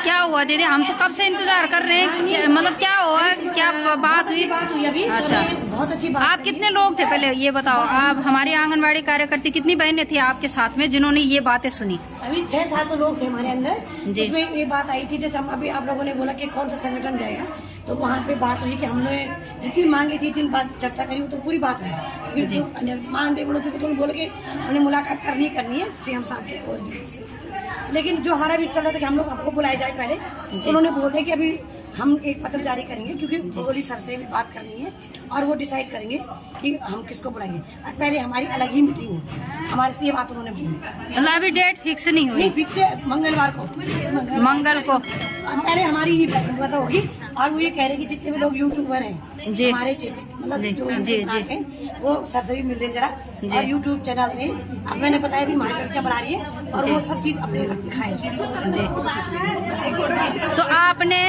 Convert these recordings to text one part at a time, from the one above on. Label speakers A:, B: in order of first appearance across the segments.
A: क्या हुआ दीदी? हम तो कब से इंतजार कर रहे हैं, मतलब क्या हुआ, क्या बात हुई?
B: अभी।
A: अच्छा,
B: बहुत अच्छी बात।
A: आप कितने लोग थे पहले ये बताओ? आप हमारी आंगनबाड़ी कार्यकर्ती कितनी बहनें थी आपके साथ में जिन्होंने ये बातें सुनी?
B: अभी 6-7 लोग थे हमारे अंदर,
A: जी।
B: उसमें ये बात आई थी, जैसे हम अभी आप लोगों ने बोला कि कौन सा संगठन जाएगा, तो वहाँ पे बात हुई कि हमने जितनी मांगी थी, जिन बात चर्चा करी, वो तो पूरी बात हुई। फिर मान दे बोलो तो बोले कि हमने मुलाकात करनी है सीएम साहब के। लेकिन जो हमारा भी चल रहा था कि हम लोग आपको बुलाया जाए पहले, तो उन्होंने बोले कि अभी हम एक पत्र जारी करेंगे, क्योंकि भगोली सर से भी बात करनी है और वो डिसाइड करेंगे कि हम किसको बुलाएंगे। और पहले हमारी अलग ही मीटिंग हो, हमारे से ये बात उन्होंने बोली।
A: मतलब अभी डेट फिक्स नहीं हुई?
B: फिक्स है, मंगलवार को।
A: मंगल को
B: पहले हमारी ही मतलब होगी। और वो ये कह रहे कि जितने भी लोग यूट्यूबर हैं
A: जी,
B: हमारे क्षेत्र, मतलब जो
A: जी
B: हैं, वो सर से भी मिल रहे जरा, और यूट्यूब चैनल थे। अब मैंने बताया भी हमारी लड़कियां बना रही है, और वो सब चीज अपने दिखाए
A: जी। तो आपने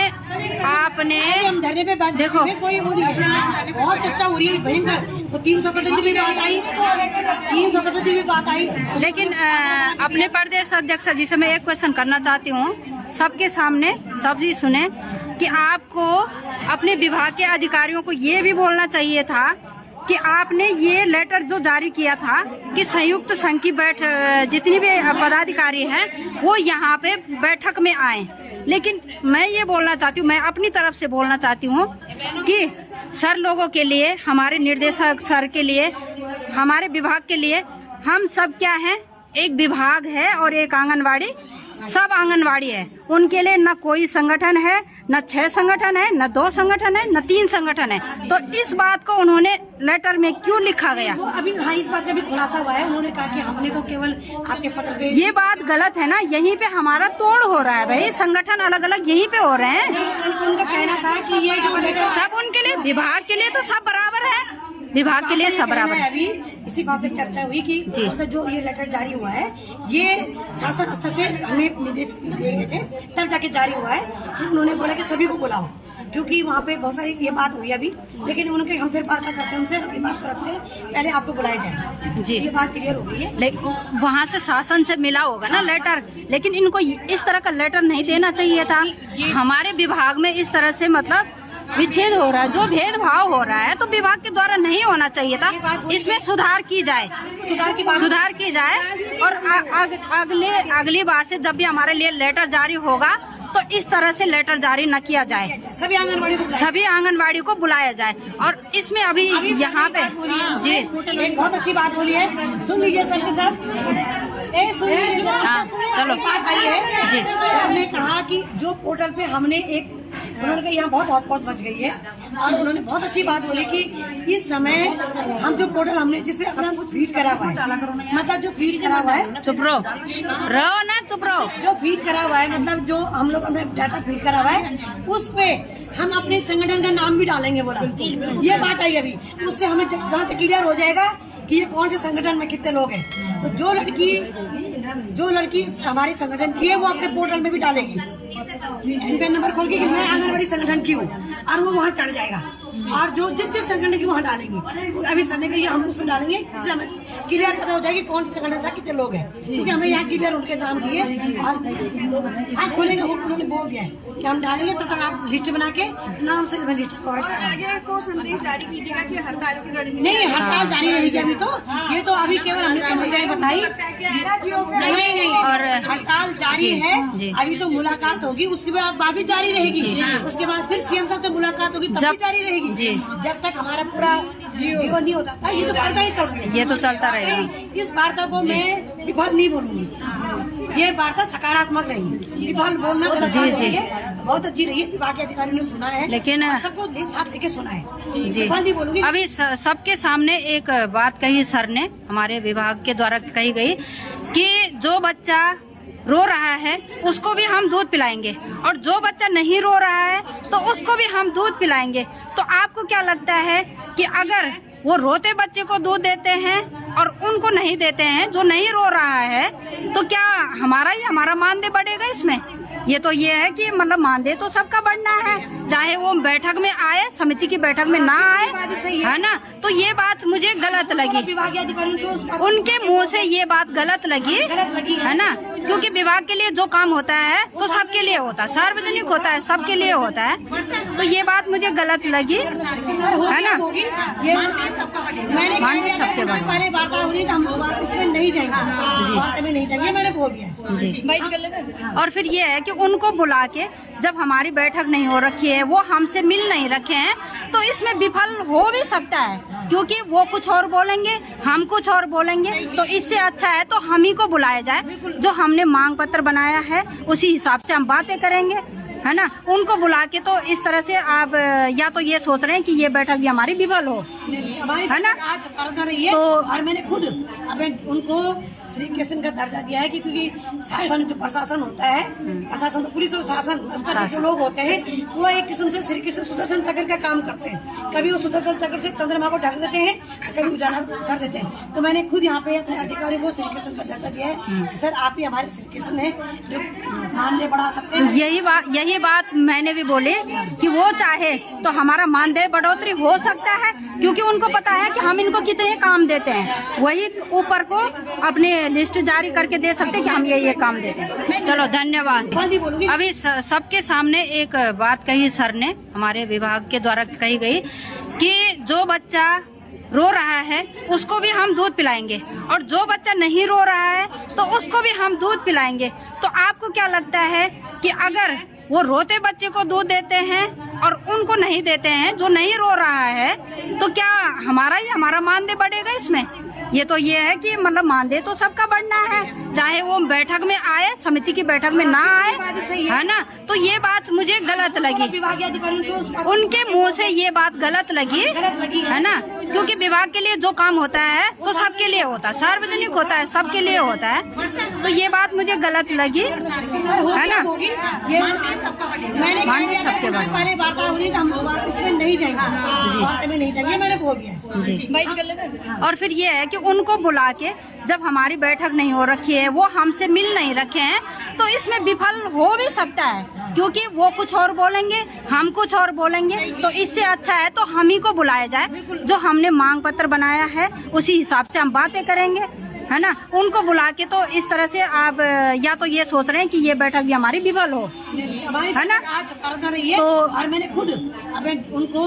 B: हम धरने पे बैठ,
A: देखो,
B: कोई वो नहीं है, बहुत चर्चा हो रही है भयंकर। वो 300 करोड़ की भी बात आई, 300 करोड़ की भी बात आई।
A: लेकिन अपने प्रदेश अध्यक्ष जी से मैं एक क्वेश्चन करना चाहती हूँ, सबके सामने सब जी सुने, कि आपको अपने विभाग के अधिकारियों को ये भी बोलना चाहिए था कि आपने ये लेटर जो जारी किया था कि संयुक्त संघ की जितनी भी पदाधिकारी हैं वो यहाँ पे बैठक में आए। लेकिन मैं ये बोलना चाहती हूँ, मैं अपनी तरफ से बोलना चाहती हूँ कि सर लोगों के लिए, हमारे निर्देशक सर के लिए, हमारे विभाग के लिए, हम सब क्या हैं, एक विभाग है और एक आंगनवाड़ी, सब आंगनवाड़ी है। उनके लिए न कोई संगठन है, न 6 संगठन है, न 2 संगठन है, न 3 संगठन है। तो इस बात को उन्होंने लेटर में क्यों लिखा गया?
B: वो अभी हाँ, इस बात का भी खुलासा हुआ है। उन्होंने कहा कि हमने तो केवल आपके पत्र पे,
A: ये बात गलत है ना, यहीं पे हमारा तोड़ हो रहा है भाई, संगठन अलग अलग यहीं पे हो रहे हैं।
B: उनका कहना था कि ये जो लेटर
A: सब उनके लिए, विभाग के लिए तो सब बराबर है, विभाग के लिए सब बराबर है।
B: अभी इसी बात पे चर्चा हुई कि मतलब जो ये लेटर जारी हुआ है, ये शासन स्तर से हमें निर्देश दिए गए थे, तब जाके जारी हुआ है। तो उन्होंने बोला कि सभी को बुलाओ, क्योंकि वहाँ पे बहुत सारी ये बात हुई अभी। लेकिन उनके हम फिर बात करते हैं उनसे, अपनी बात करते हैं, पहले आपको बुलाया जाए जी, ये बात क्लियर हो गई है।
A: लेकिन वहाँ से शासन से मिला होगा ना लेटर, लेकिन इनको इस तरह का लेटर नहीं देना चाहिए था। हमारे विभाग में इस तरह से मतलब विच्छेद हो रहा है, जो भेदभाव हो रहा है, तो विभाग के द्वारा नहीं होना चाहिए था। इसमें सुधार की जाए, सुधार की जाए, और अगली बार से जब भी हमारे लिए लेटर जारी होगा तो इस तरह से लेटर जारी न किया जाए, सभी आंगनबाड़ी को बुलाया जाए। और इसमें अभी यहाँ पे जी
B: एक बहुत अच्छी बात बोली है, सुन लीजिए सबके साथ।
A: चलो
B: बात आई है
A: जी,
B: हमने कहा कि जो पोर्टल पे हमने एक, उन्होंने कहा यहाँ बहुत हॉटपॉट मच गई है, और उन्होंने बहुत अच्छी बात बोली कि इस समय हम जो पोर्टल हमने जिसपे अपना फीड करा हुआ है, मतलब जो फीड करा हुआ है,
A: चुप रहो ना, चुप रहो,
B: जो फीड करा हुआ है, मतलब जो हम लोग अपने डाटा फीड करा हुआ है, उस पे हम अपने संगठन का नाम भी डालेंगे, बोला। ये बात आई अभी, उससे हमें वहाँ से क्लियर हो जाएगा कि ये कौन से संगठन में कितने लोग हैं। तो जो लड़की हमारे संगठन की है, वो अपने पोर्टल में भी डालेगी, एनपीएन नंबर खोल के कि मैं आंगनबाड़ी संगठन की हूँ, और वो वहाँ चढ़ जाएगा। और जो जिस संगठन की वहाँ डालेंगे, अभी संडे का ये हम उसमें डालेंगे, जिससे हमें क्लियर पता हो जाएगी कौन से संगठन से कितने लोग हैं, क्योंकि हमें यहाँ क्लियर उनके नाम चाहिए। और आप खोलेंगे, उन्होंने बोल दिया है कि हम डालेंगे, तो आप लिस्ट बना के नाम से लिस्ट प्रोवाइड करेंगे।
C: संदेश जारी कीजिएगा कि हड़ताल की गाड़ी
B: नहीं, हड़ताल जारी रहेगी अभी तो, ये तो अभी केवल हमने समस्याएं बताई, नहीं, और हड़ताल जारी है अभी तो। मुलाकात होगी, उसके बाद भी जारी रहेगी, उसके बाद फिर सीएम साहब से मुलाकात होगी, तब भी जारी रहेगी जी। जब तक हमारा पूरा जीवन नहीं होता था, ये तो वार्ता ही चल रही है,
A: ये तो चलता रहेगा।
B: इस वार्ता को मैं विफल नहीं बोलूंगी, ये वार्ता सकारात्मक रही, विफल बोलना गलत जी, बहुत अच्छी रही है। विभाग के अधिकारियों ने सुना है, लेकिन सबको साथ लेके सुना है जी, विफल नहीं बोलूंगी।
A: अभी सबके सामने एक बात कही सर ने, हमारे विभाग के द्वारा कही गई कि जो बच्चा रो रहा है उसको भी हम दूध पिलाएंगे, और जो बच्चा नहीं रो रहा है तो उसको भी हम दूध पिलाएंगे। तो आपको क्या लगता है कि अगर वो रोते बच्चे को दूध देते हैं और उनको नहीं देते हैं जो नहीं रो रहा है, तो क्या हमारा मानदेय बढ़ेगा इसमें? ये तो ये है कि मतलब मानदेय तो सबका बढ़ना है, चाहे वो बैठक में आए, समिति की बैठक में ना आए, है ना। तो ये बात मुझे गलत लगी,
B: विभागीय अधिकारियों को
A: उनके मुंह से ये बात गलत लगी, है ना। क्योंकि विभाग के लिए जो काम होता है तो सबके लिए होता है, सार्वजनिक होता है, सबके लिए होता है। तो ये बात मुझे गलत लगी, है ना।
B: मैंने
A: मानदेय सबके बढ़ना।
B: पहले वार्ता हो रही, हम उसमें नहीं जाएंगे, वार्ता में नहीं जाएंगे, मैंने बोल दिया
A: जी। और फिर ये है कि उनको बुला के जब हमारी बैठक नहीं हो रखी है, वो हमसे मिल नहीं रखे हैं, तो इसमें विफल हो भी सकता है, क्योंकि वो कुछ और बोलेंगे, हम कुछ और बोलेंगे। तो इससे अच्छा है तो हम ही को बुलाया जाए, जो हमने मांग पत्र बनाया है उसी हिसाब से हम बातें करेंगे, है ना। उनको बुला के तो इस तरह से आप या तो ये सोच रहे हैं कि ये बैठक भी हमारी विफल हो, है ना।
B: तो और मैंने खुद अब उनको श्री कृष्ण का दर्जा दिया है कि क्योंकि शासन जो प्रशासन होता है, प्रशासन तो पुलिस और शासन स्तर के जो लोग होते हैं, वो एक किस्म से श्री कृष्ण सुदर्शन चक्र का काम करते हैं। कभी वो सुदर्शन चक्र से चंद्रमा को ढक देते हैं, कभी उजाला कर देते हैं। तो मैंने खुद यहाँ पे अपने अधिकारी को श्री कृष्ण का दर्जा दिया है। सर आप ही हमारे श्री कृष्ण है, जो मानदेय बढ़ा सकते हैं।
A: यही बात मैंने भी बोली कि वो चाहे तो हमारा मानदेय बढ़ोतरी हो सकता है, क्योंकि उनको पता है कि हम इनको कितने काम देते हैं, वही ऊपर को अपने लिस्ट जारी करके दे सकते कि हम ये काम देते हैं। चलो धन्यवाद। अभी सबके सामने एक बात कही सर ने, हमारे विभाग के द्वारा कही गई कि जो बच्चा रो रहा है उसको भी हम दूध पिलाएंगे, और जो बच्चा नहीं रो रहा है तो उसको भी हम दूध पिलाएंगे। तो आपको क्या लगता है कि अगर वो रोते बच्चे को दूध देते हैं और उनको नहीं देते हैं जो नहीं रो रहा है, तो क्या हमारा मानदेय बढ़ेगा इसमें? ये तो ये है कि मतलब मानदेय तो सबका बढ़ना है, चाहे वो बैठक में आए, समिति की बैठक में ना आए, है ना। तो ये बात मुझे गलत लगी,
B: विभागीय अधिकारियों को
A: उनके मुंह से ये बात गलत लगी, है ना। क्योंकि विभाग के लिए जो काम होता है तो सबके लिए होता है, सार्वजनिक होता है, सबके लिए होता है। तो ये बात मुझे गलत लगी, है ना। मानदेय सबके बढ़ना।
B: पहले वार्ता हो रही, हम उसमें नहीं जाएंगे, वार्ता में नहीं जाएंगे, मैंने बोल दिया
A: जी। और फिर ये है कि उनको बुला के जब हमारी बैठक नहीं हो रखी है, वो हमसे मिल नहीं रखे हैं, तो इसमें विफल हो भी सकता है, क्योंकि वो कुछ और बोलेंगे, हम कुछ और बोलेंगे। तो इससे अच्छा है तो हम ही को बुलाया जाए, जो हमने मांग पत्र बनाया है उसी हिसाब से हम बातें करेंगे, है ना। उनको बुला के तो इस तरह से आप या तो ये सोच रहे हैं कि ये बैठक भी हमारी विफल हो, है ना।
B: तो और मैंने खुद अब उनको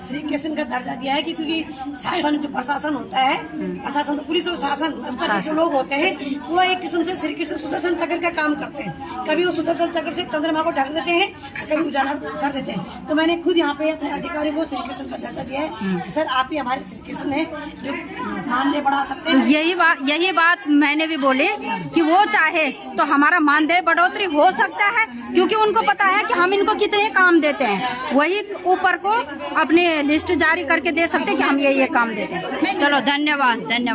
B: श्री कृष्ण का दर्जा दिया है कि क्योंकि शासन जो प्रशासन होता है, प्रशासन तो पुलिस और शासन स्तर के जो लोग होते हैं, वो एक किस्म से श्री कृष्ण सुदर्शन चक्र का काम करते हैं। कभी वो सुदर्शन चक्र से चंद्रमा को ढक देते हैं, कभी उजाला कर देते हैं। तो मैंने खुद यहाँ पे अपने अधिकारी को श्री कृष्ण का दर्जा दिया है। सर आप ही हमारे श्री कृष्ण है, जो मानदेय बढ़ा सकते हैं।
A: यही बात मैंने भी बोली कि वो चाहे तो हमारा मानदेय बढ़ोतरी हो सकता है, क्योंकि उनको पता है कि हम इनको कितने काम देते हैं, वही ऊपर को अपने लिस्ट जारी करके दे सकते कि हम ये काम देते हैं। चलो धन्यवाद।